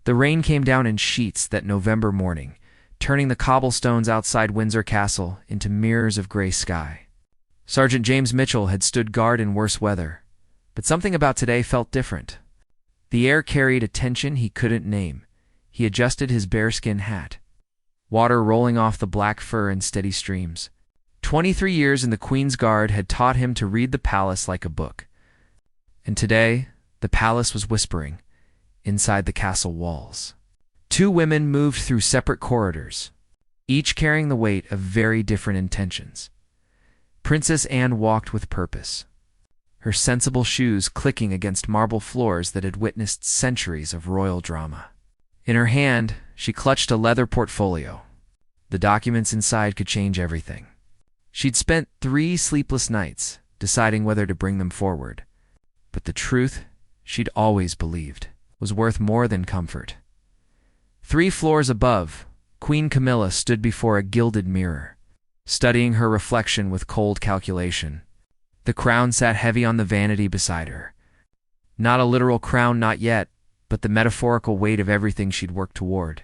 The rain came down in sheets that November morning, turning the cobblestones outside Windsor Castle into mirrors of gray sky. Sergeant James Mitchell had stood guard in worse weather, but something about today felt different. The air carried a tension he couldn't name. He adjusted his bearskin hat, water rolling off the black fur in steady streams. 23 years in the Queen's Guard had taught him to read the palace like a book. And today, the palace was whispering inside the castle walls. Two women moved through separate corridors, each carrying the weight of very different intentions. Princess Anne walked with purpose, her sensible shoes clicking against marble floors that had witnessed centuries of royal drama. In her hand, she clutched a leather portfolio. The documents inside could change everything. She'd spent 3 sleepless nights deciding whether to bring them forward, but the truth she'd always believed was worth more than comfort. 3 floors above, Queen Camilla stood before a gilded mirror, studying her reflection with cold calculation. The crown sat heavy on the vanity beside her. Not a literal crown, not yet, but the metaphorical weight of everything she'd worked toward.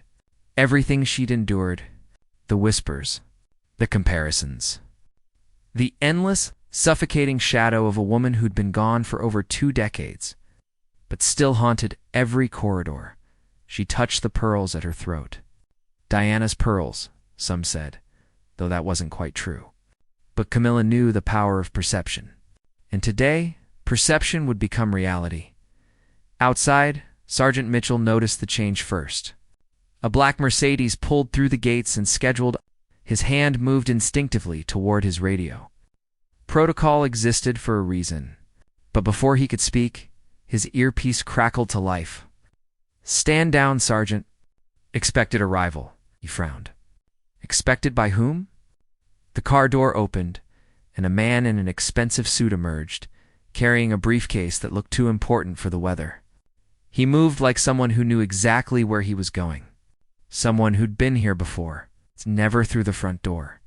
Everything she'd endured. The whispers. The comparisons. The endless, suffocating shadow of a woman who'd been gone for over 2 decades, but still haunted every corridor. She touched the pearls at her throat. Diana's pearls, some said, though that wasn't quite true. But Camilla knew the power of perception. And today, perception would become reality. Outside, Sergeant Mitchell noticed the change first. A black Mercedes pulled through the gates and scheduled. His hand moved instinctively toward his radio. Protocol existed for a reason, but before he could speak, his earpiece crackled to life. "Stand down, Sergeant." "Expected arrival," he frowned. Expected by whom? The car door opened, and a man in an expensive suit emerged, carrying a briefcase that looked too important for the weather. He moved like someone who knew exactly where he was going. Someone who'd been here before. It's never through the front door.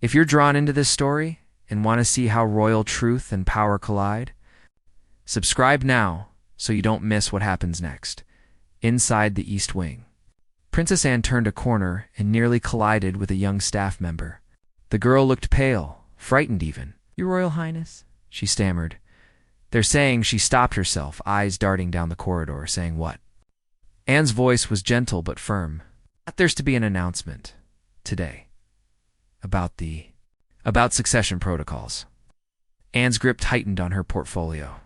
If you're drawn into this story and want to see how royal truth and power collide, subscribe now so you don't miss what happens next. Inside the East Wing. Princess Anne turned a corner and nearly collided with a young staff member. The girl looked pale, frightened even. "Your Royal Highness," she stammered. They're saying she stopped herself, eyes darting down the corridor, saying what? Anne's voice was gentle but firm. "There's to be an announcement today about succession protocols." Anne's grip tightened on her portfolio.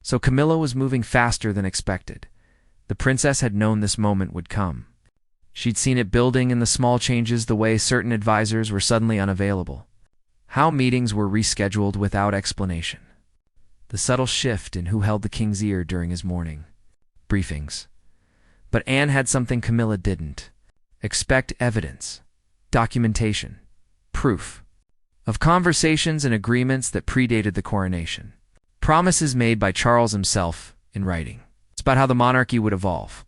So Camilla was moving faster than expected. The princess had known this moment would come. She'd seen it building in the small changes, the way certain advisors were suddenly unavailable, how meetings were rescheduled without explanation, the subtle shift in who held the king's ear during his morning briefings. But Anne had something Camilla didn't. Expect evidence, documentation, proof of conversations and agreements that predated the coronation. Promises made by Charles himself in writing. It's about how the monarchy would evolve.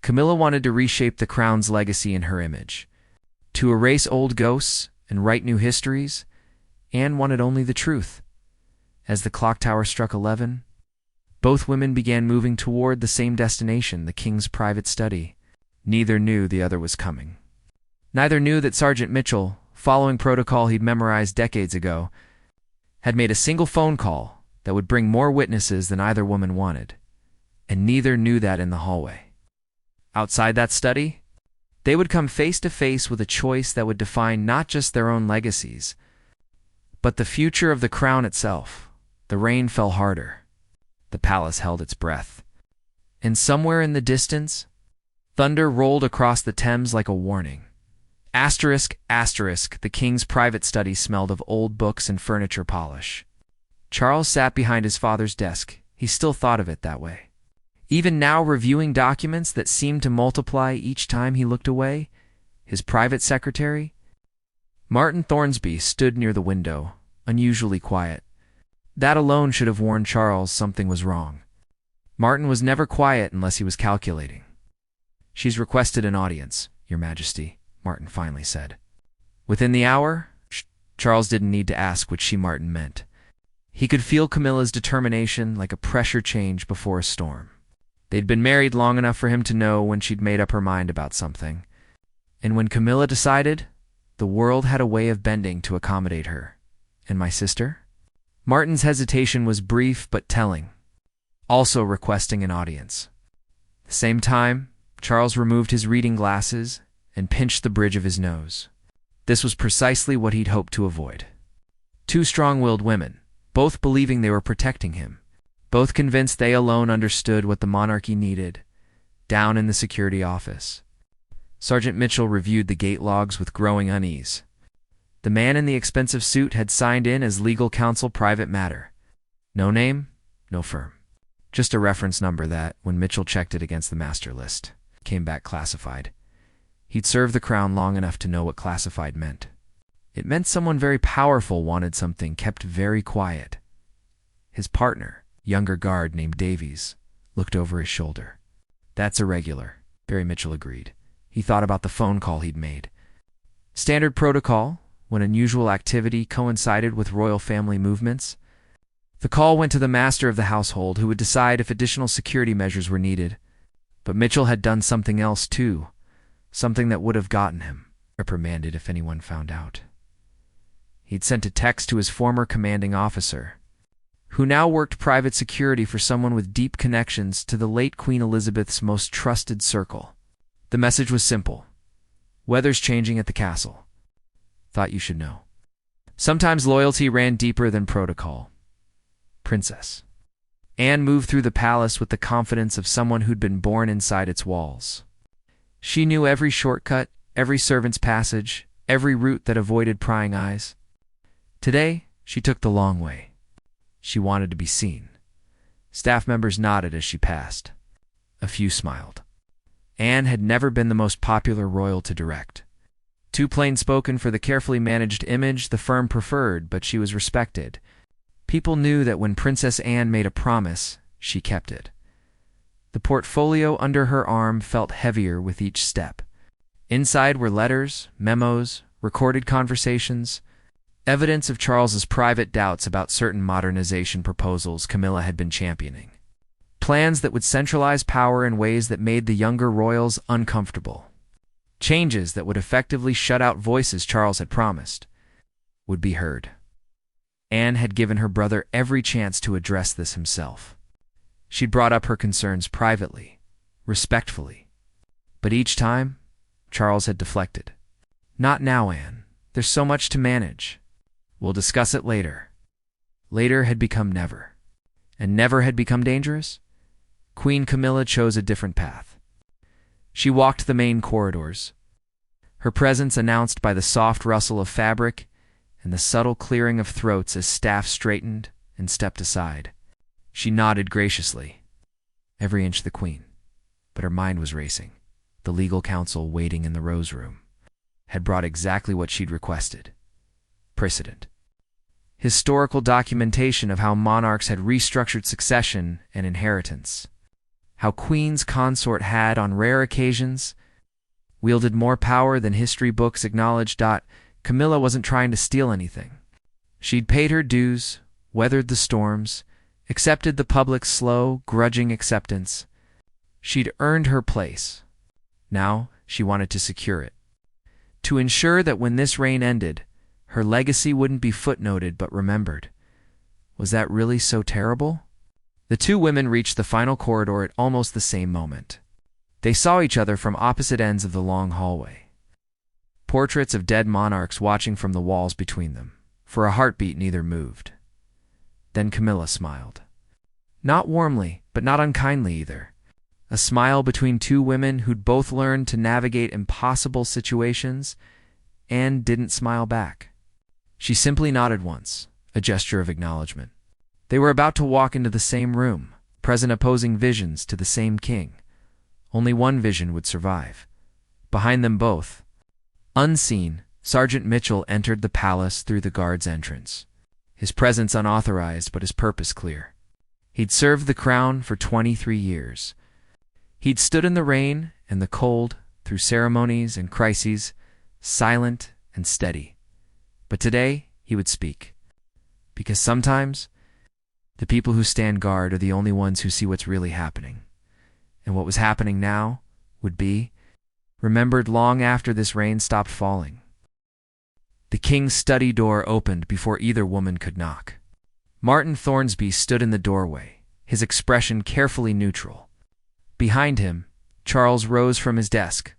Camilla wanted to reshape the crown's legacy in her image. To erase old ghosts and write new histories, Anne wanted only the truth. As the clock tower struck 11, both women began moving toward the same destination, the king's private study. Neither knew the other was coming. Neither knew that Sergeant Mitchell, following protocol he'd memorized decades ago, had made a single phone call that would bring more witnesses than either woman wanted. And neither knew that in the hallway. Outside that study, they would come face to face with a choice that would define not just their own legacies, but the future of the crown itself. The rain fell harder. The palace held its breath. And somewhere in the distance, thunder rolled across the Thames like a warning. Asterisk, asterisk, the king's private study smelled of old books and furniture polish. Charles sat behind his father's desk. He still thought of it that way. Even now, reviewing documents that seemed to multiply each time he looked away, his private secretary, Martin Thornsby, stood near the window, unusually quiet. That alone should have warned Charles something was wrong. Martin was never quiet unless he was calculating. "She's requested an audience, Your Majesty," Martin finally said. Within the hour, Charles didn't need to ask what Martin meant. He could feel Camilla's determination like a pressure change before a storm. They'd been married long enough for him to know when she'd made up her mind about something. And when Camilla decided, the world had a way of bending to accommodate her. And my sister? Martin's hesitation was brief but telling, also requesting an audience. At the same time, Charles removed his reading glasses and pinched the bridge of his nose. This was precisely what he'd hoped to avoid. Two strong-willed women, both believing they were protecting him, both convinced they alone understood what the monarchy needed, down in the security office. Sergeant Mitchell reviewed the gate logs with growing unease. The man in the expensive suit had signed in as legal counsel private matter. No name, no firm. Just a reference number that, when Mitchell checked it against the master list, came back classified. He'd served the crown long enough to know what classified meant. It meant someone very powerful wanted something kept very quiet. His partner, younger guard named Davies, looked over his shoulder. That's irregular, Barry Mitchell agreed. He thought about the phone call he'd made. Standard protocol, when unusual activity coincided with royal family movements. The call went to the master of the household, who would decide if additional security measures were needed. But Mitchell had done something else too, something that would have gotten him reprimanded if anyone found out. He'd sent a text to his former commanding officer, who now worked private security for someone with deep connections to the late Queen Elizabeth's most trusted circle. The message was simple. Weather's changing at the castle. Thought you should know. Sometimes loyalty ran deeper than protocol. Princess. Anne moved through the palace with the confidence of someone who'd been born inside its walls. She knew every shortcut, every servant's passage, every route that avoided prying eyes. Today, she took the long way. She wanted to be seen. Staff members nodded as she passed. A few smiled. Anne had never been the most popular royal to direct. Too plain-spoken for the carefully managed image the firm preferred, but she was respected. People knew that when Princess Anne made a promise, she kept it. The portfolio under her arm felt heavier with each step. Inside were letters, memos, recorded conversations, evidence of Charles's private doubts about certain modernization proposals Camilla had been championing. Plans that would centralize power in ways that made the younger royals uncomfortable. Changes that would effectively shut out voices Charles had promised would be heard. Anne had given her brother every chance to address this himself. She'd brought up her concerns privately, respectfully. But each time, Charles had deflected. Not now, Anne. There's so much to manage. We'll discuss it later. Later had become never. And never had become dangerous? Queen Camilla chose a different path. She walked the main corridors, her presence announced by the soft rustle of fabric and the subtle clearing of throats as staff straightened and stepped aside. She nodded graciously. Every inch the queen. But her mind was racing. The legal counsel waiting in the rose room had brought exactly what she'd requested. Precedent. Historical documentation of how monarchs had restructured succession and inheritance. How Queen's consort had, on rare occasions, wielded more power than history books acknowledged. Camilla wasn't trying to steal anything. She'd paid her dues, weathered the storms, accepted the public's slow, grudging acceptance. She'd earned her place. Now she wanted to secure it. To ensure that when this reign ended, her legacy wouldn't be footnoted but remembered. Was that really so terrible? The two women reached the final corridor at almost the same moment. They saw each other from opposite ends of the long hallway. Portraits of dead monarchs watching from the walls between them. For a heartbeat, neither moved. Then Camilla smiled. Not warmly, but not unkindly either. A smile between two women who'd both learned to navigate impossible situations and didn't smile back. She simply nodded once, a gesture of acknowledgement. They were about to walk into the same room, present opposing visions to the same king. Only one vision would survive. Behind them both, unseen, Sergeant Mitchell entered the palace through the guard's entrance. His presence unauthorized, but his purpose clear. He'd served the crown for 23 years. He'd stood in the rain and the cold, through ceremonies and crises, silent and steady. But today, he would speak. Because sometimes, the people who stand guard are the only ones who see what's really happening. And what was happening now would be remembered long after this rain stopped falling. The king's study door opened before either woman could knock. Martin Thornsby stood in the doorway, his expression carefully neutral. Behind him, Charles rose from his desk,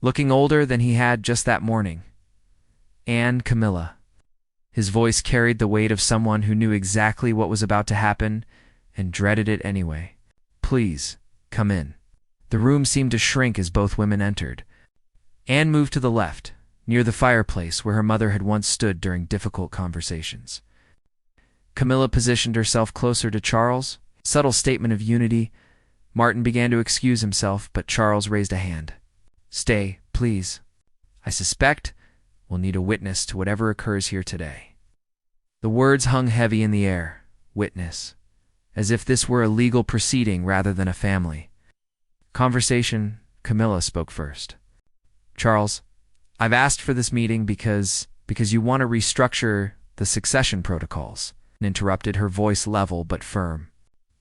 looking older than he had just that morning. "And Camilla." His voice carried the weight of someone who knew exactly what was about to happen and dreaded it anyway. "Please, come in." The room seemed to shrink as both women entered. Anne moved to the left, near the fireplace where her mother had once stood during difficult conversations. Camilla positioned herself closer to Charles. Subtle statement of unity. Martin began to excuse himself, but Charles raised a hand. "Stay, please. I suspect we'll need a witness to whatever occurs here today." The words hung heavy in the air. Witness. As if this were a legal proceeding rather than a family conversation. Camilla spoke first. "Charles, I've asked for this meeting because you want to restructure the succession protocols," interrupted, her voice level but firm.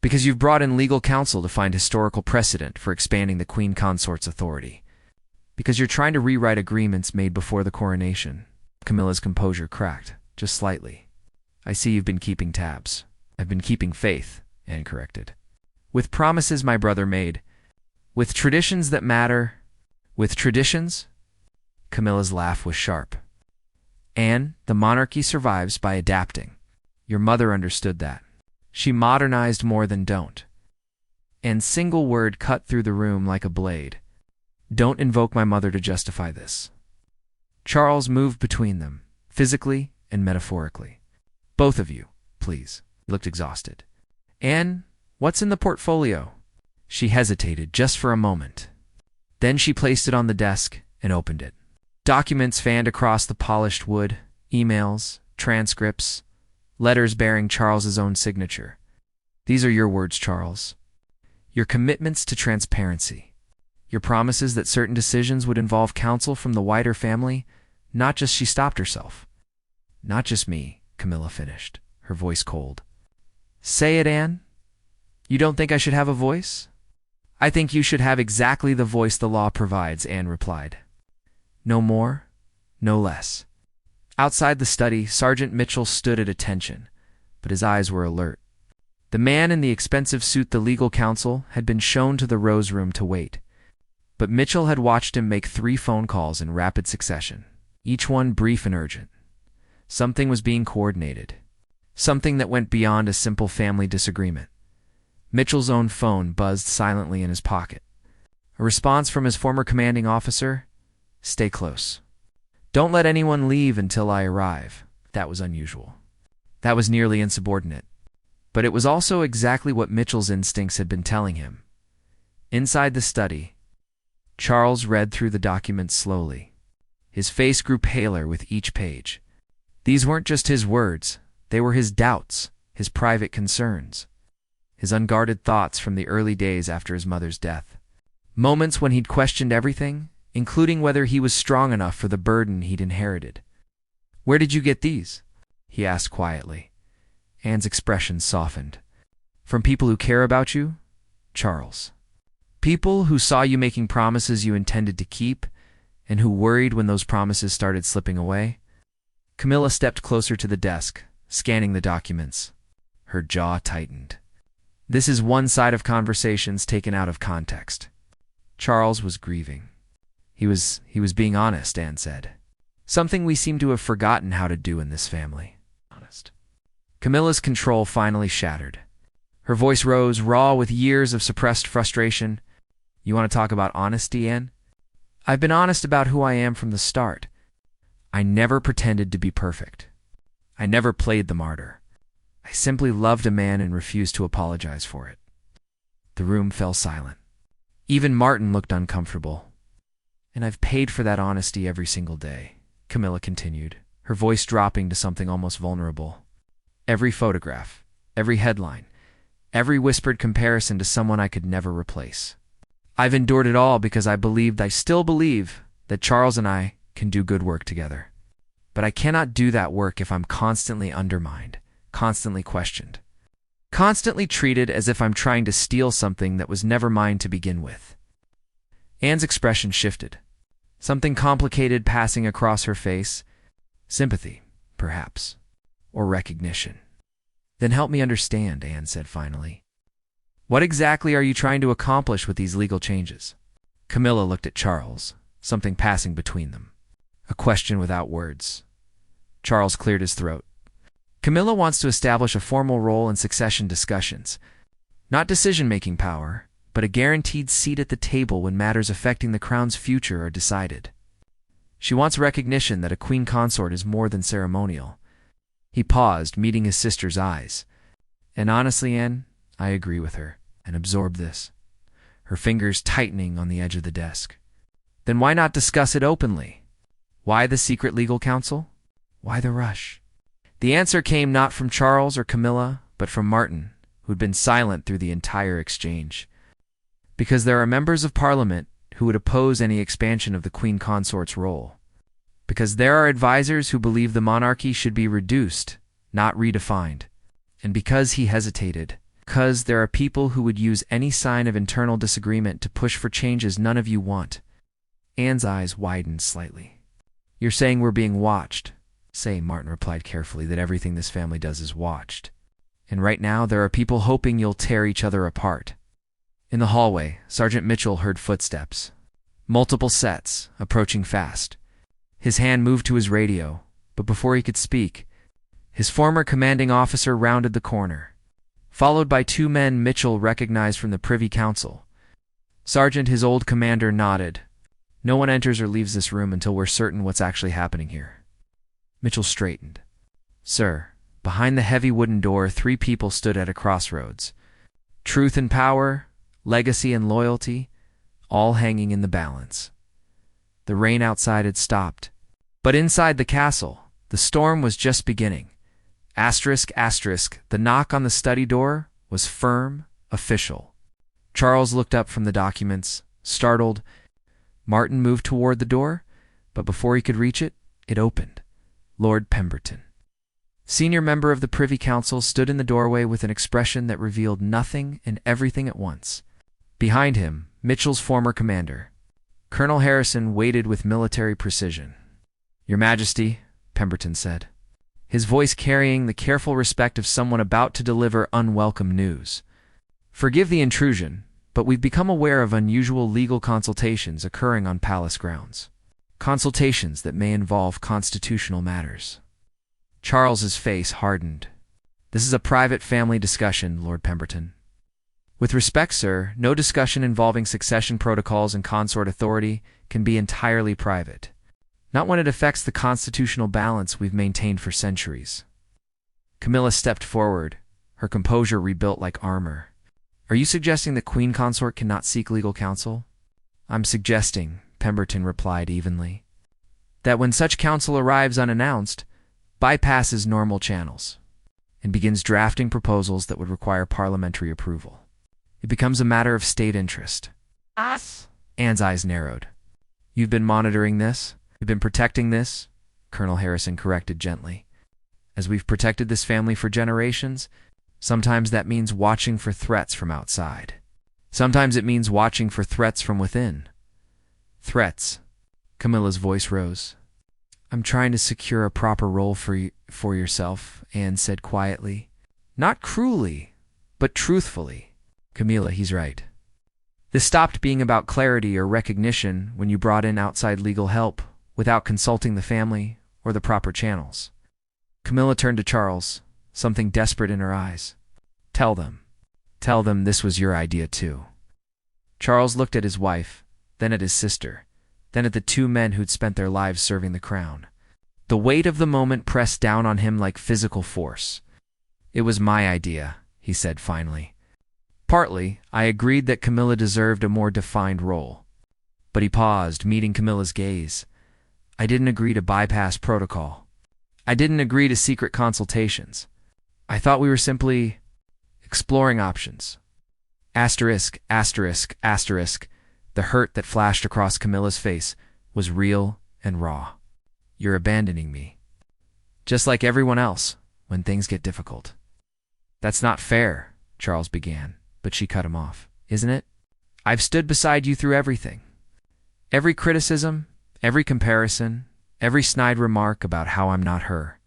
"Because you've brought in legal counsel to find historical precedent for expanding the queen consort's authority. Because you're trying to rewrite agreements made before the coronation." Camilla's composure cracked, just slightly. "I see you've been keeping tabs." "I've been keeping faith," Anne corrected. "With promises my brother made. With traditions that matter." "With traditions?" Camilla's laugh was sharp. "Anne, the monarchy survives by adapting. Your mother understood that. She modernized more than don't." Anne's single word cut through the room like a blade. "Don't invoke my mother to justify this." Charles moved between them, physically and metaphorically. "Both of you, please." He looked exhausted. "Anne, what's in the portfolio?" She hesitated just for a moment. Then she placed it on the desk and opened it. Documents fanned across the polished wood, emails, transcripts, letters bearing Charles's own signature. "These are your words, Charles. Your commitments to transparency. Your promises that certain decisions would involve counsel from the wider family, not just..." She stopped herself. "Not just me," Camilla finished, her voice cold. "Say it, Anne. You don't think I should have a voice?" "I think you should have exactly the voice the law provides," Anne replied. "No more, no less." Outside the study, Sergeant Mitchell stood at attention, but his eyes were alert. The man in the expensive suit, the legal counsel, had been shown to the Rose Room to wait. But Mitchell had watched him make 3 phone calls in rapid succession, each one brief and urgent. Something was being coordinated. Something that went beyond a simple family disagreement. Mitchell's own phone buzzed silently in his pocket. A response from his former commanding officer: "Stay close. Don't let anyone leave until I arrive." That was unusual. That was nearly insubordinate. But it was also exactly what Mitchell's instincts had been telling him. Inside the study, Charles read through the documents slowly. His face grew paler with each page. These weren't just his words. They were his doubts, his private concerns, his unguarded thoughts from the early days after his mother's death. Moments when he'd questioned everything, including whether he was strong enough for the burden he'd inherited. "Where did you get these?" he asked quietly. Anne's expression softened. "From people who care about you, Charles. People who saw you making promises you intended to keep, and who worried when those promises started slipping away." Camilla stepped closer to the desk, scanning the documents. Her jaw tightened. This is one side of conversations taken out of context. Charles was grieving. He was being honest, Anne said. Something we seem to have forgotten how to do in this family. Honest. Camilla's control finally shattered. Her voice rose, raw with years of suppressed frustration. "You want to talk about honesty, Anne? I've been honest about who I am from the start. I never pretended to be perfect. I never played the martyr. I simply loved a man and refused to apologize for it." The room fell silent. Even Martin looked uncomfortable. "And I've paid for that honesty every single day," Camilla continued, her voice dropping to something almost vulnerable. "Every photograph, every headline, every whispered comparison to someone I could never replace. I've endured it all because I still believe, that Charles and I can do good work together. But I cannot do that work if I'm constantly undermined, constantly questioned." Constantly treated as if I'm trying to steal something that was never mine to begin with. Anne's expression shifted. Something complicated passing across her face. Sympathy, perhaps. Or recognition. Then help me understand, Anne said finally. What exactly are you trying to accomplish with these legal changes? Camilla looked at Charles, something passing between them. A question without words. Charles cleared his throat. Camilla wants to establish a formal role in succession discussions. Not decision-making power, but a guaranteed seat at the table when matters affecting the crown's future are decided. She wants recognition that a queen consort is more than ceremonial. He paused, meeting his sister's eyes. And honestly, Anne, I agree with her, and absorb this. Her fingers tightening on the edge of the desk. Then why not discuss it openly? Why the secret legal counsel? Why the rush? The answer came not from Charles or Camilla, but from Martin, who'd been silent through the entire exchange. Because there are members of Parliament who would oppose any expansion of the Queen Consort's role. Because there are advisors who believe the monarchy should be reduced, not redefined. And because he hesitated, because there are people who would use any sign of internal disagreement to push for changes none of you want. Anne's eyes widened slightly. You're saying we're being watched. Say, Martin replied carefully, that everything this family does is watched. And right now there are people hoping you'll tear each other apart. In the hallway, Sergeant Mitchell heard footsteps. Multiple sets, approaching fast. His hand moved to his radio, but before he could speak, his former commanding officer rounded the corner, followed by two men Mitchell recognized from the Privy Council. Sergeant, his old commander, nodded. No one enters or leaves this room until we're certain what's actually happening here. Mitchell straightened. Sir, behind the heavy wooden door, three people stood at a crossroads. Truth and power, legacy and loyalty, all hanging in the balance. The rain outside had stopped. But inside the castle, the storm was just beginning. Asterisk, asterisk, the knock on the study door was firm, official. Charles looked up from the documents, startled. Martin moved toward the door, but before he could reach it, it opened. Lord Pemberton. Senior member of the Privy Council stood in the doorway with an expression that revealed nothing and everything at once. Behind him, Mitchell's former commander, Colonel Harrison, waited with military precision. Your Majesty, Pemberton said, his voice carrying the careful respect of someone about to deliver unwelcome news. Forgive the intrusion, but we've become aware of unusual legal consultations occurring on palace grounds. Consultations that may involve constitutional matters. Charles's face hardened. This is a private family discussion, Lord Pemberton. With respect, sir, no discussion involving succession protocols and consort authority can be entirely private. Not when it affects the constitutional balance we've maintained for centuries. Camilla stepped forward, her composure rebuilt like armor. Are you suggesting the Queen Consort cannot seek legal counsel? I'm suggesting, Pemberton replied evenly, that when such counsel arrives unannounced, bypasses normal channels, and begins drafting proposals that would require parliamentary approval. It becomes a matter of state interest. Us? Anne's eyes narrowed. You've been monitoring this? You've been protecting this? Colonel Harrison corrected gently. As we've protected this family for generations, sometimes that means watching for threats from outside. Sometimes it means watching for threats from within. Threats. Camilla's voice rose. I'm trying to secure a proper role for yourself, Anne said quietly. Not cruelly, but truthfully. Camilla, he's right. This stopped being about clarity or recognition when you brought in outside legal help without consulting the family or the proper channels. Camilla turned to Charles, something desperate in her eyes. Tell them this was your idea too. Charles looked at his wife, then at his sister, then at the two men who'd spent their lives serving the crown. The weight of the moment pressed down on him like physical force. It was my idea, he said finally. Partly, I agreed that Camilla deserved a more defined role. But he paused, meeting Camilla's gaze. I didn't agree to bypass protocol. I didn't agree to secret consultations. I thought we were simply exploring options. Asterisk, asterisk, asterisk. The hurt that flashed across Camilla's face was real and raw. You're abandoning me. Just like everyone else, when things get difficult. That's not fair, Charles began, but she cut him off. Isn't it? I've stood beside you through everything. Every criticism, every comparison, every snide remark about how I'm not her.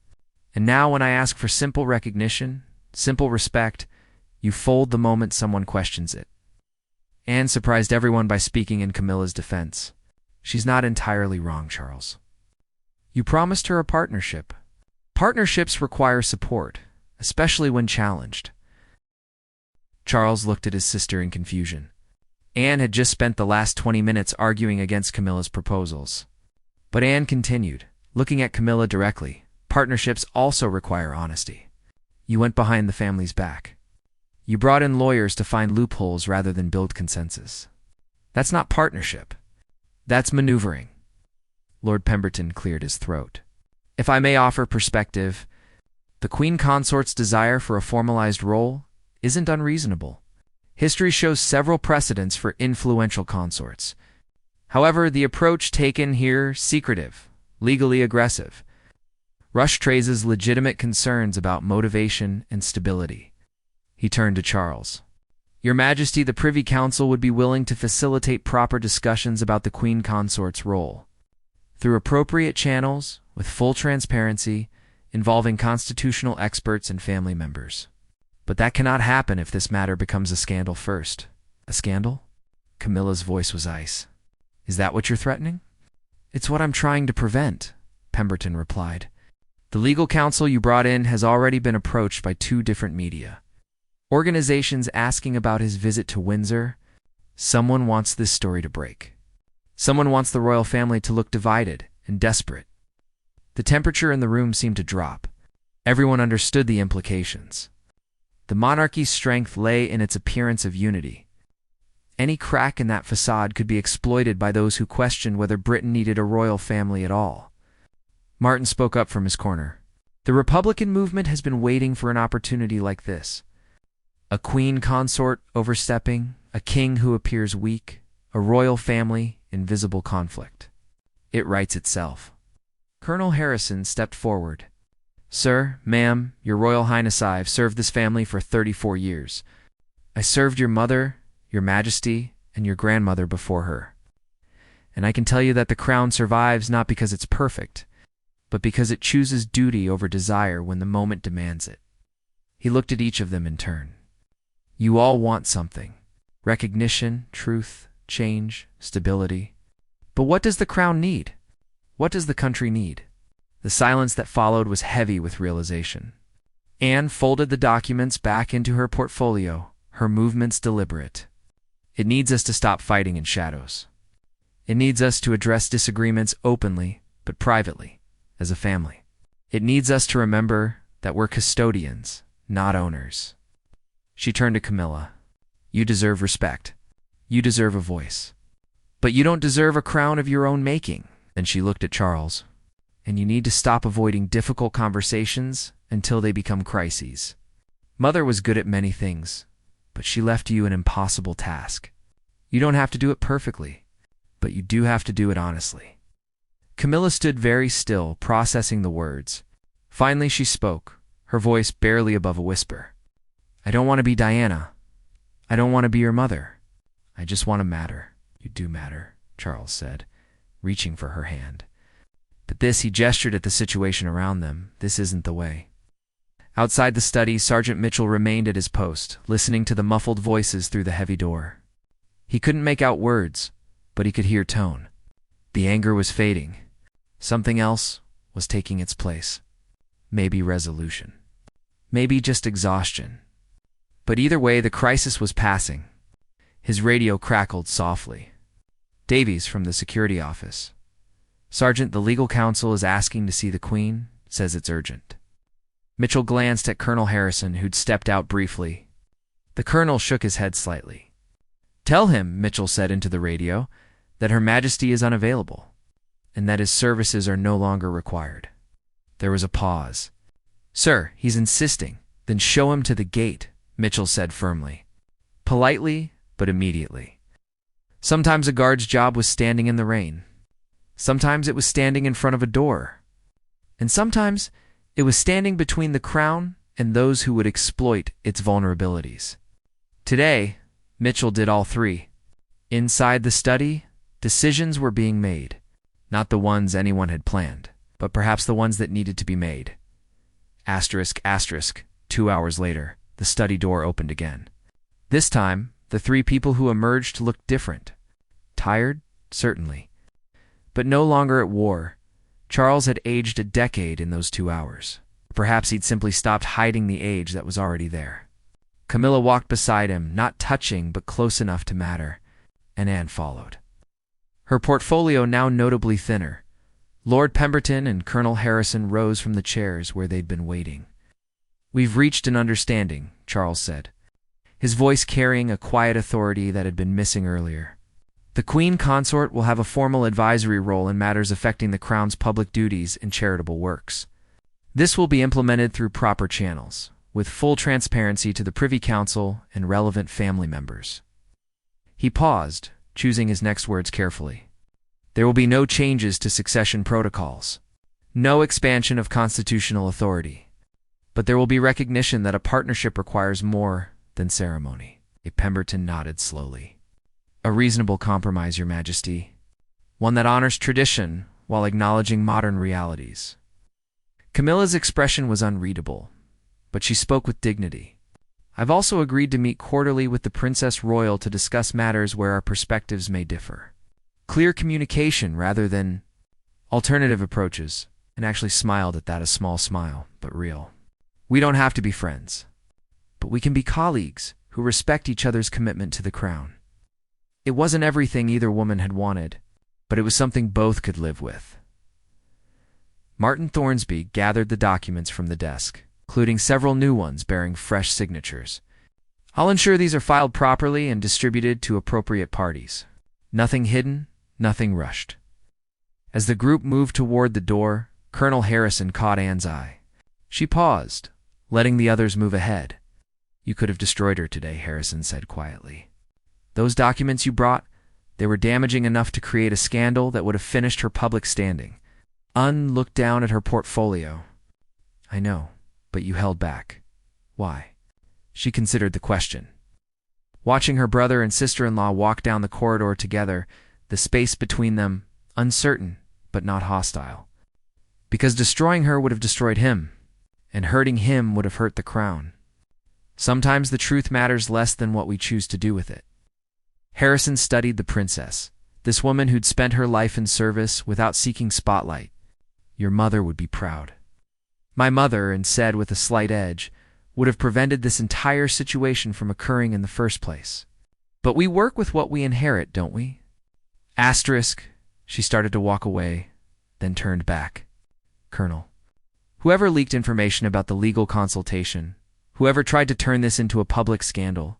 And now when I ask for simple recognition, simple respect, you fold the moment someone questions it. Anne surprised everyone by speaking in Camilla's defense. She's not entirely wrong, Charles. You promised her a partnership. Partnerships require support, especially when challenged. Charles looked at his sister in confusion. Anne had just spent the last 20 minutes arguing against Camilla's proposals. But Anne continued, looking at Camilla directly. Partnerships also require honesty. You went behind the family's back. You brought in lawyers to find loopholes rather than build consensus. That's not partnership. That's maneuvering. Lord Pemberton cleared his throat. If I may offer perspective, the Queen Consort's desire for a formalized role isn't unreasonable. History shows several precedents for influential consorts. However, the approach taken here, secretive, legally aggressive, raises legitimate concerns about motivation and stability. He turned to Charles. Your Majesty, the Privy Council would be willing to facilitate proper discussions about the Queen Consort's role. Through appropriate channels, with full transparency, involving constitutional experts and family members. But that cannot happen if this matter becomes a scandal first. A scandal? Camilla's voice was ice. Is that what you're threatening? It's what I'm trying to prevent, Pemberton replied. The legal counsel you brought in has already been approached by 2 different media. Organizations asking about his visit to Windsor. Someone wants this story to break. Someone wants the royal family to look divided and desperate. The temperature in the room seemed to drop. Everyone understood the implications. The monarchy's strength lay in its appearance of unity. Any crack in that facade could be exploited by those who questioned whether Britain needed a royal family at all. Martin spoke up from his corner. The Republican movement has been waiting for an opportunity like this. A queen consort overstepping, a king who appears weak, a royal family in visible conflict. It writes itself. Colonel Harrison stepped forward. Sir, ma'am, your Royal Highness, I've served this family for 34 years. I served your mother, your Majesty, and your grandmother before her. And I can tell you that the crown survives not because it's perfect, but because it chooses duty over desire when the moment demands it. He looked at each of them in turn. You all want something. Recognition, truth, change, stability. But what does the crown need? What does the country need? The silence that followed was heavy with realization. Anne folded the documents back into her portfolio, her movements deliberate. It needs us to stop fighting in shadows. It needs us to address disagreements openly, but privately, as a family. It needs us to remember that we're custodians, not owners. She turned to Camilla. You deserve respect. You deserve a voice. But you don't deserve a crown of your own making. Then she looked at Charles. And you need to stop avoiding difficult conversations until they become crises. Mother was good at many things, but she left you an impossible task. You don't have to do it perfectly, but you do have to do it honestly. Camilla stood very still, processing the words. Finally she spoke, her voice barely above a whisper. I don't want to be Diana. I don't want to be your mother. I just want to matter. You do matter, Charles said, reaching for her hand. But this, he gestured at the situation around them, this isn't the way. Outside the study, Sergeant Mitchell remained at his post, listening to the muffled voices through the heavy door. He couldn't make out words, but he could hear tone. The anger was fading. Something else was taking its place. Maybe resolution. Maybe just exhaustion. But either way, the crisis was passing. His radio crackled softly. Davies from the security office. Sergeant, the legal counsel is asking to see the Queen, says it's urgent. Mitchell glanced at Colonel Harrison, who'd stepped out briefly. The colonel shook his head slightly. Tell him, Mitchell said into the radio, that Her Majesty is unavailable, and that his services are no longer required. There was a pause. Sir, he's insisting. Then show him to the gate, Mitchell said firmly. Politely, but immediately. Sometimes a guard's job was standing in the rain. Sometimes it was standing in front of a door. And sometimes it was standing between the crown and those who would exploit its vulnerabilities. Today, Mitchell did all three. Inside the study, decisions were being made. Not the ones anyone had planned, but perhaps the ones that needed to be made. Asterisk, asterisk. 2 hours later, the study door opened again. This time, the three people who emerged looked different. Tired, certainly, but no longer at war. Charles had aged a decade in those 2 hours. Perhaps he'd simply stopped hiding the age that was already there. Camilla walked beside him, not touching but close enough to matter, and Anne followed. Her portfolio now notably thinner. Lord Pemberton and Colonel Harrison rose from the chairs where they'd been waiting. "We've reached an understanding," Charles said, his voice carrying a quiet authority that had been missing earlier. "The Queen Consort will have a formal advisory role in matters affecting the Crown's public duties and charitable works. This will be implemented through proper channels, with full transparency to the Privy Council and relevant family members." He paused, choosing his next words carefully. "There will be no changes to succession protocols, no expansion of constitutional authority, but there will be recognition that a partnership requires more than ceremony." Pemberton nodded slowly. "A reasonable compromise, Your Majesty. One that honors tradition while acknowledging modern realities." Camilla's expression was unreadable, but she spoke with dignity. "I've also agreed to meet quarterly with the Princess Royal to discuss matters where our perspectives may differ. Clear communication rather than alternative approaches," and actually smiled at that, a small smile, but real. "We don't have to be friends, but we can be colleagues who respect each other's commitment to the Crown." It wasn't everything either woman had wanted, but it was something both could live with. Martin Thornsby gathered the documents from the desk, including several new ones bearing fresh signatures. "I'll ensure these are filed properly and distributed to appropriate parties. Nothing hidden, nothing rushed." As the group moved toward the door, Colonel Harrison caught Anne's eye. She paused, letting the others move ahead. "You could have destroyed her today," Harrison said quietly. "Those documents you brought, they were damaging enough to create a scandal that would have finished her public standing." Anne looked down at her portfolio. "I know, but you held back. Why?" She considered the question. Watching her brother and sister-in-law walk down the corridor together, the space between them uncertain but not hostile. "Because destroying her would have destroyed him, and hurting him would have hurt the Crown. Sometimes the truth matters less than what we choose to do with it." Harrison studied the princess, this woman who'd spent her life in service without seeking spotlight. "Your mother would be proud." "My mother," and said with a slight edge, "would have prevented this entire situation from occurring in the first place. But we work with what we inherit, don't we?" Asterisk. She started to walk away, then turned back. "Colonel, whoever leaked information about the legal consultation, whoever tried to turn this into a public scandal,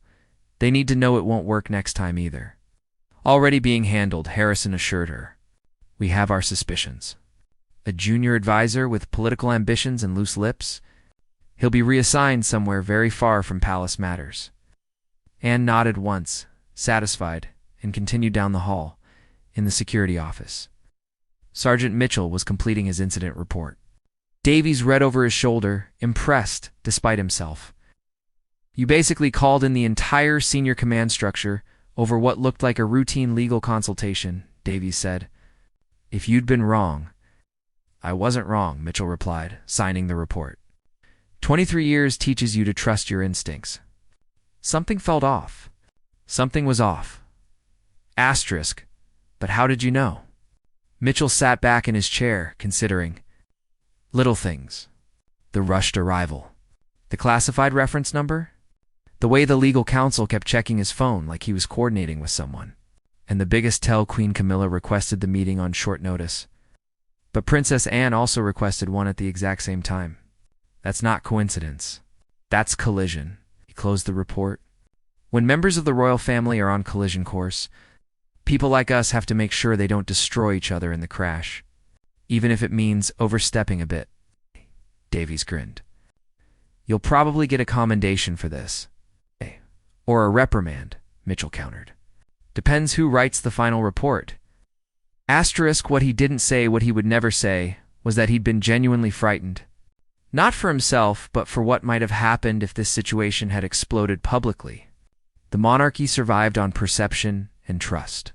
they need to know it won't work next time either." "Already being handled," Harrison assured her. "We have our suspicions. A junior advisor with political ambitions and loose lips? He'll be reassigned somewhere very far from palace matters." Anne nodded once, satisfied, and continued down the hall, in the security office. Sergeant Mitchell was completing his incident report. Davies read over his shoulder, impressed despite himself. "You basically called in the entire senior command structure over what looked like a routine legal consultation," Davies said. "If you'd been wrong—" "I wasn't wrong," Mitchell replied, signing the report. 23 years teaches you to trust your instincts." Something felt off. Something was off. Asterisk. But how did you know? Mitchell sat back in his chair, considering. Little things. The rushed arrival. The classified reference number? The way the legal counsel kept checking his phone like he was coordinating with someone. And the biggest tell, Queen Camilla requested the meeting on short notice. But Princess Anne also requested one at the exact same time. That's not coincidence. That's collision. He closed the report. When members of the royal family are on collision course, people like us have to make sure they don't destroy each other in the crash, even if it means overstepping a bit. Davies grinned. You'll probably get a commendation for this. Or a reprimand, Mitchell countered. Depends who writes the final report. Asterisk, what he didn't say, what he would never say, was that he'd been genuinely frightened. Not for himself, but for what might have happened if this situation had exploded publicly. The monarchy survived on perception and trust.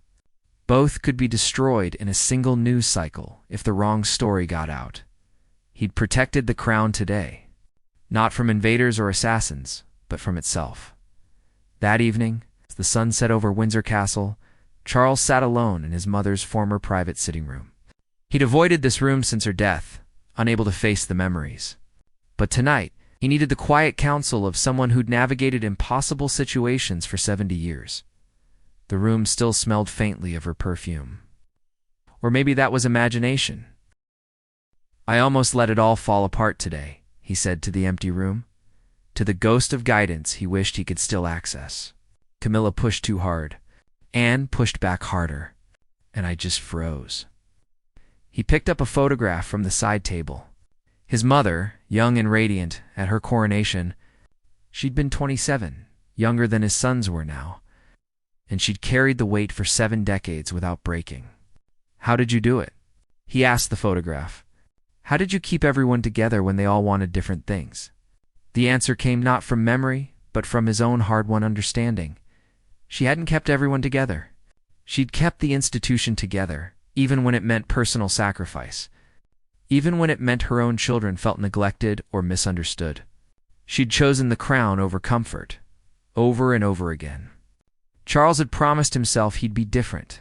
Both could be destroyed in a single news cycle if the wrong story got out. He'd protected the crown today, not from invaders or assassins, but from itself. That evening, as the sun set over Windsor Castle, Charles sat alone in his mother's former private sitting room. He'd avoided this room since her death, unable to face the memories. But tonight, he needed the quiet counsel of someone who'd navigated impossible situations for 70 years. The room still smelled faintly of her perfume. Or maybe that was imagination. "I almost let it all fall apart today," he said to the empty room, to the ghost of guidance he wished he could still access. Camilla pushed too hard. Anne pushed back harder, and I just froze. He picked up a photograph from the side table. His mother, young and radiant, at her coronation. She'd been 27, younger than his sons were now, and she'd carried the weight for 7 decades without breaking. "How did you do it?" he asked the photograph. "How did you keep everyone together when they all wanted different things?" The answer came not from memory, but from his own hard-won understanding. She hadn't kept everyone together. She'd kept the institution together, even when it meant personal sacrifice, even when it meant her own children felt neglected or misunderstood. She'd chosen the crown over comfort, over and over again. Charles had promised himself he'd be different,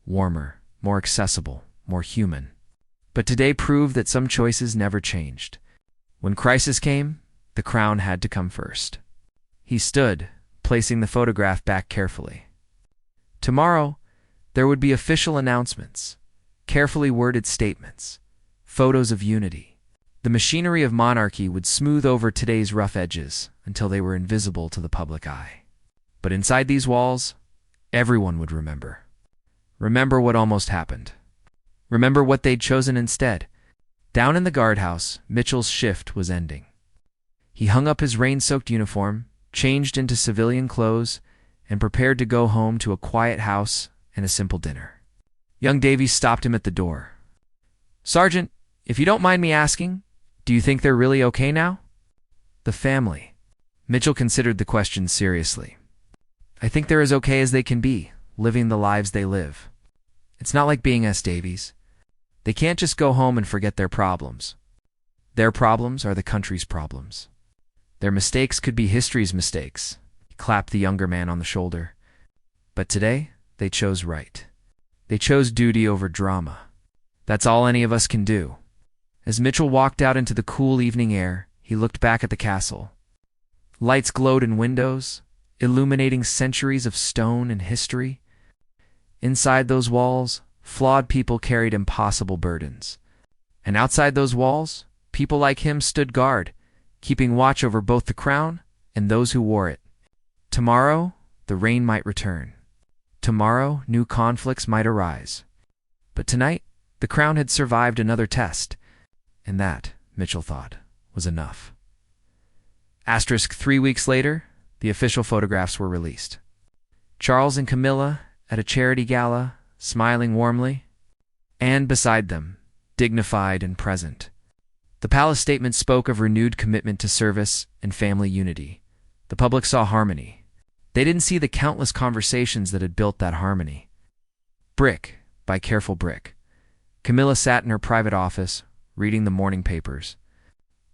warmer, more accessible, more human. But today proved that some choices never changed. When crisis came, the crown had to come first. He stood, placing the photograph back carefully. Tomorrow, there would be official announcements, carefully worded statements, photos of unity. The machinery of monarchy would smooth over today's rough edges until they were invisible to the public eye. But inside these walls, everyone would remember. Remember what almost happened. Remember what they'd chosen instead. Down in the guardhouse, Mitchell's shift was ending. He hung up his rain-soaked uniform, changed into civilian clothes, and prepared to go home to a quiet house and a simple dinner. Young Davies stopped him at the door. "Sergeant, if you don't mind me asking, do you think they're really okay now?" "The family." Mitchell considered the question seriously. "I think they're as okay as they can be, living the lives they live. It's not like being S. Davies. They can't just go home and forget their problems. Their problems are the country's problems. Their mistakes could be history's mistakes." He clapped the younger man on the shoulder. "But today, they chose right. They chose duty over drama. That's all any of us can do." As Mitchell walked out into the cool evening air, he looked back at the castle. Lights glowed in windows, illuminating centuries of stone and history. Inside those walls, flawed people carried impossible burdens. And outside those walls, people like him stood guard, keeping watch over both the crown and those who wore it. Tomorrow, the rain might return. Tomorrow, new conflicts might arise. But tonight, the crown had survived another test, and that, Mitchell thought, was enough. 3 weeks later, the official photographs were released. Charles and Camilla at a charity gala, smiling warmly, Anne beside them, dignified and present. The palace statement spoke of renewed commitment to service and family unity. The public saw harmony. They didn't see the countless conversations that had built that harmony. Brick by careful brick. Camilla sat in her private office, reading the morning papers.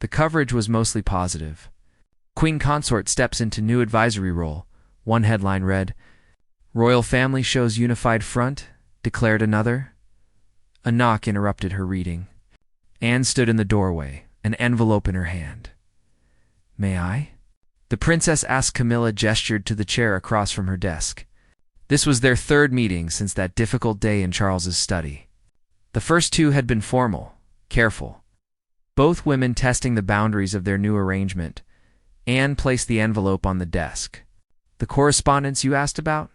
The coverage was mostly positive. "Queen Consort steps into new advisory role," one headline read. "Royal family shows unified front," declared another. A knock interrupted her reading. Anne stood in the doorway, an envelope in her hand. "May I?" The princess asked. Camilla gestured to the chair across from her desk. This was their 3rd meeting since that difficult day in Charles's study. The first 2 had been formal, careful. Both women testing the boundaries of their new arrangement. Anne placed the envelope on the desk. "The correspondence you asked about?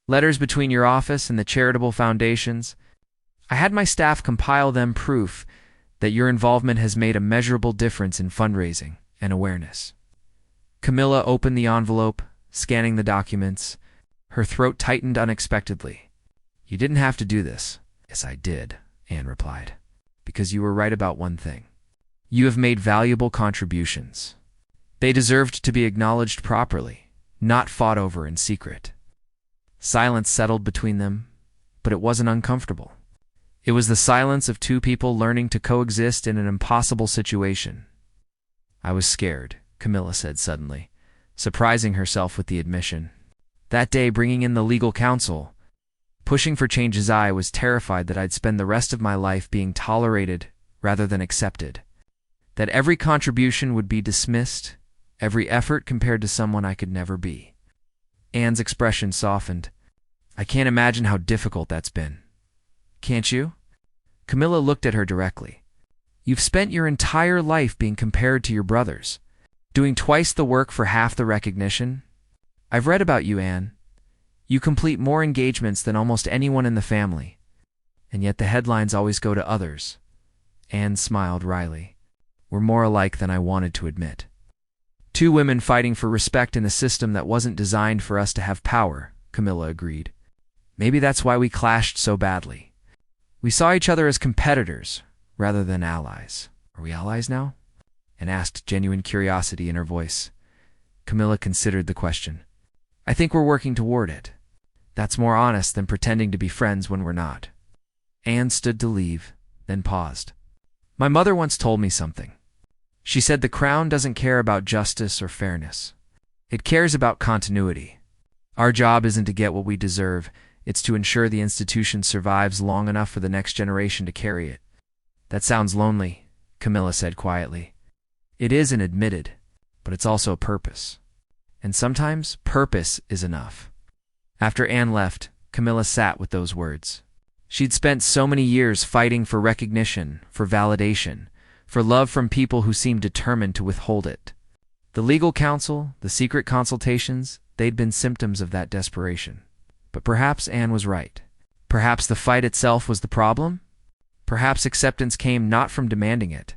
Letters between your office and the charitable foundations? I had my staff compile them, proof that your involvement has made a measurable difference in fundraising and awareness." Camilla opened the envelope, scanning the documents. Her throat tightened unexpectedly. "You didn't have to do this." "Yes, I did," Anne replied, "because you were right about one thing. You have made valuable contributions. They deserved to be acknowledged properly, not fought over in secret. Silence settled between them, but it wasn't uncomfortable. It was the silence of two people learning to coexist in an impossible situation. "I was scared," Camilla said suddenly, surprising herself with the admission. That day, bringing in the legal counsel, pushing for changes, I was terrified that I'd spend the rest of my life being tolerated rather than accepted, that every contribution would be dismissed, every effort compared to someone I could never be. Anne's expression softened. "I can't imagine how difficult that's been. Can't you?" Camilla looked at her directly. "You've spent your entire life being compared to your brothers, doing twice the work for half the recognition. I've read about you, Anne. You complete more engagements than almost anyone in the family, and yet the headlines always go to others." Anne smiled wryly. "We're more alike than I wanted to admit. Two women fighting for respect in a system that wasn't designed for us to have power," Camilla agreed. "Maybe that's why we clashed so badly. We saw each other as competitors rather than allies." "Are we allies now?" Anne asked, genuine curiosity in her voice. Camilla considered the question. "I think we're working toward it. That's more honest than pretending to be friends when we're not." Anne stood to leave, then paused. "My mother once told me something. She said the crown doesn't care about justice or fairness. It cares about continuity. Our job isn't to get what we deserve, it's to ensure the institution survives long enough for the next generation to carry it." "That sounds lonely," Camilla said quietly. "It is and admitted, but it's also a purpose. And sometimes purpose is enough." After Anne left, Camilla sat with those words. She'd spent so many years fighting for recognition, for validation, for love from people who seemed determined to withhold it. The legal counsel, the secret consultations, they'd been symptoms of that desperation. But perhaps Anne was right. Perhaps the fight itself was the problem? Perhaps acceptance came not from demanding it,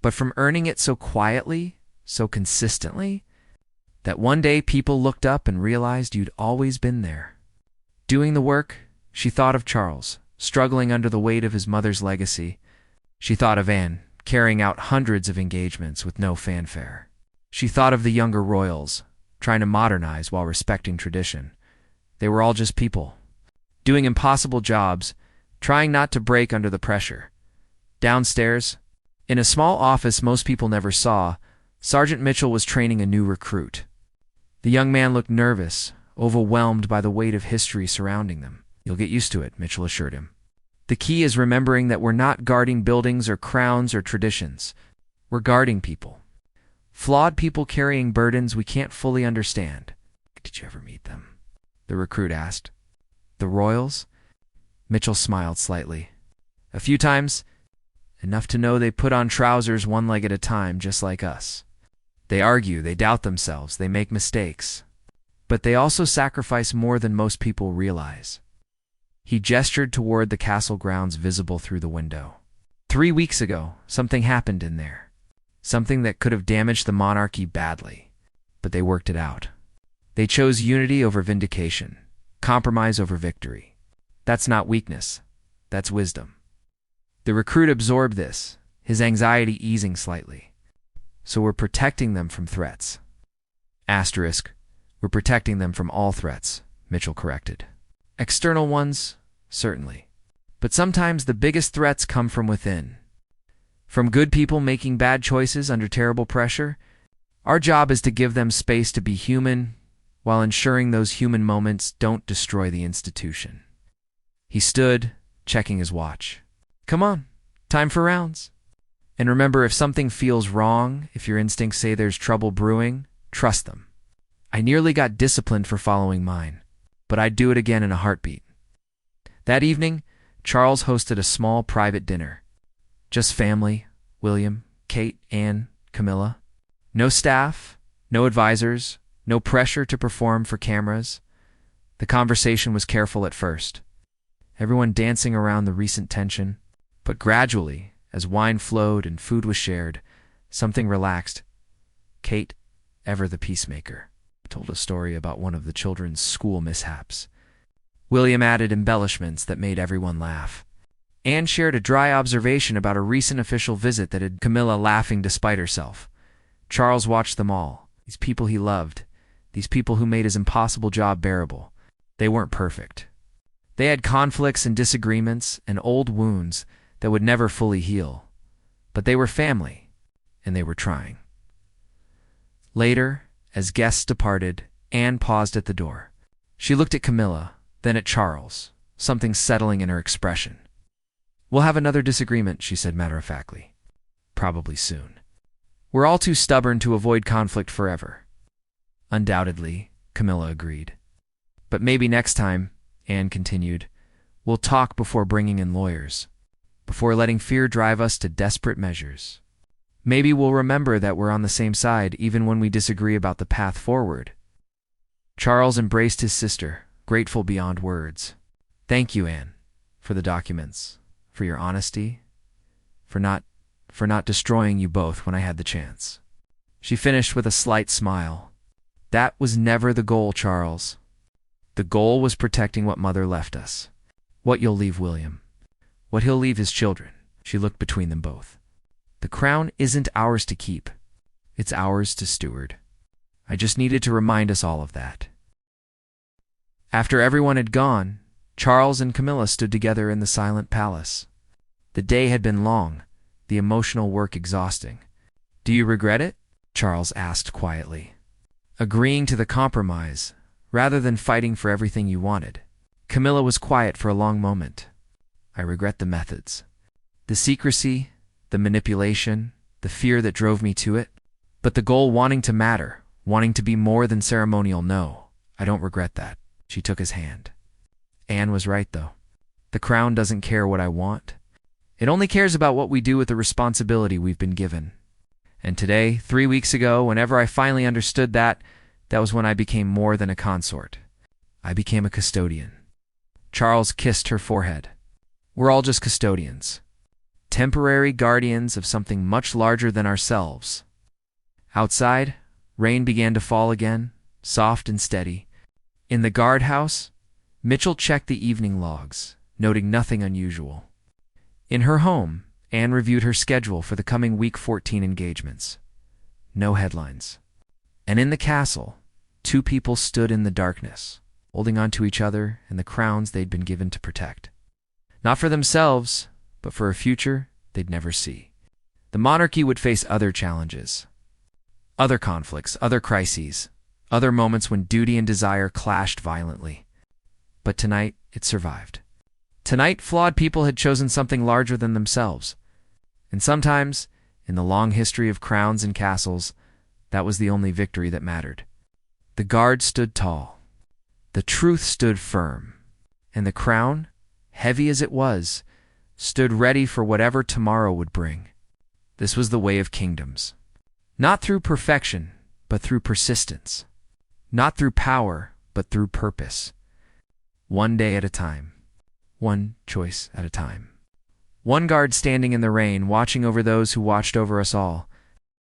but from earning it so quietly, so consistently, that one day people looked up and realized you'd always been there. Doing the work, she thought of Charles, struggling under the weight of his mother's legacy. She thought of Anne, carrying out hundreds of engagements with no fanfare. She thought of the younger royals, trying to modernize while respecting tradition. They were all just people, doing impossible jobs, trying not to break under the pressure. Downstairs, in a small office most people never saw, Sergeant Mitchell was training a new recruit. The young man looked nervous, overwhelmed by the weight of history surrounding them. "You'll get used to it," Mitchell assured him. "The key is remembering that we're not guarding buildings or crowns or traditions. We're guarding people. Flawed people carrying burdens we can't fully understand." "Did you ever meet them?" the recruit asked. "The royals?" Mitchell smiled slightly. "A few times. Enough to know they put on trousers one leg at a time, just like us. They argue, they doubt themselves, they make mistakes. But they also sacrifice more than most people realize." He gestured toward the castle grounds visible through the window. 3 weeks ago, something happened in there. Something that could have damaged the monarchy badly. But they worked it out. They chose unity over vindication, compromise over victory. That's not weakness. That's wisdom. The recruit absorbed this, his anxiety easing slightly. "So we're protecting them from threats." Asterisk, "We're protecting them from all threats," Mitchell corrected. "External ones, certainly. But sometimes the biggest threats come from within. From good people making bad choices under terrible pressure. Our job is to give them space to be human, while ensuring those human moments don't destroy the institution." He stood, checking his watch. "Come on, time for rounds. And remember, if something feels wrong, if your instincts say there's trouble brewing, trust them. I nearly got disciplined for following mine, but I'd do it again in a heartbeat." That evening, Charles hosted a small private dinner. Just family, William, Kate, Anne, Camilla. No staff, no advisors, no pressure to perform for cameras. The conversation was careful at first, everyone dancing around the recent tension. But gradually, as wine flowed and food was shared, something relaxed. Kate, ever the peacemaker, told a story about one of the children's school mishaps. William added embellishments that made everyone laugh. Anne shared a dry observation about a recent official visit that had Camilla laughing despite herself. Charles watched them all, these people he loved, these people who made his impossible job bearable. They weren't perfect. They had conflicts and disagreements and old wounds that would never fully heal. But they were family, and they were trying. Later, as guests departed, Anne paused at the door. She looked at Camilla, then at Charles, something settling in her expression. "We'll have another disagreement," she said matter-of-factly. "Probably soon. We're all too stubborn to avoid conflict forever." "Undoubtedly," Camilla agreed. "But maybe next time," Anne continued, "we'll talk before bringing in lawyers, before letting fear drive us to desperate measures. Maybe we'll remember that we're on the same side even when we disagree about the path forward." Charles embraced his sister, grateful beyond words. "Thank you, Anne, for the documents, for your honesty, for not destroying you both when I had the chance." She finished with a slight smile. "That was never the goal, Charles. The goal was protecting what Mother left us. What you'll leave William. What he'll leave his children." She looked between them both. "The crown isn't ours to keep. It's ours to steward. I just needed to remind us all of that." After everyone had gone, Charles and Camilla stood together in the silent palace. The day had been long, the emotional work exhausting. "Do you regret it?" Charles asked quietly. "Agreeing to the compromise, rather than fighting for everything you wanted?" Camilla was quiet for a long moment. "I regret the methods. The secrecy, the manipulation, the fear that drove me to it. But the goal wanting to matter, wanting to be more than ceremonial, no, I don't regret that." She took his hand. "Anne was right, though. The crown doesn't care what I want. It only cares about what we do with the responsibility we've been given. And today, 3 weeks ago, whenever I finally understood that, that was when I became more than a consort. I became a custodian." Charles kissed her forehead. "We're all just custodians. Temporary guardians of something much larger than ourselves." Outside, rain began to fall again, soft and steady. In the guardhouse, Mitchell checked the evening logs, noting nothing unusual. In her home, Anne reviewed her schedule for the coming week 14 engagements. No headlines. And in the castle, 2 people stood in the darkness, holding on to each other and the crowns they'd been given to protect. Not for themselves, but for a future they'd never see. The monarchy would face other challenges, other conflicts, other crises, other moments when duty and desire clashed violently. But tonight, it survived. Tonight, flawed people had chosen something larger than themselves. And sometimes, in the long history of crowns and castles, that was the only victory that mattered. The guard stood tall. The truth stood firm. And the crown, heavy as it was, stood ready for whatever tomorrow would bring. This was the way of kingdoms. Not through perfection, but through persistence. Not through power, but through purpose. One day at a time. One choice at a time. One guard standing in the rain, watching over those who watched over us all,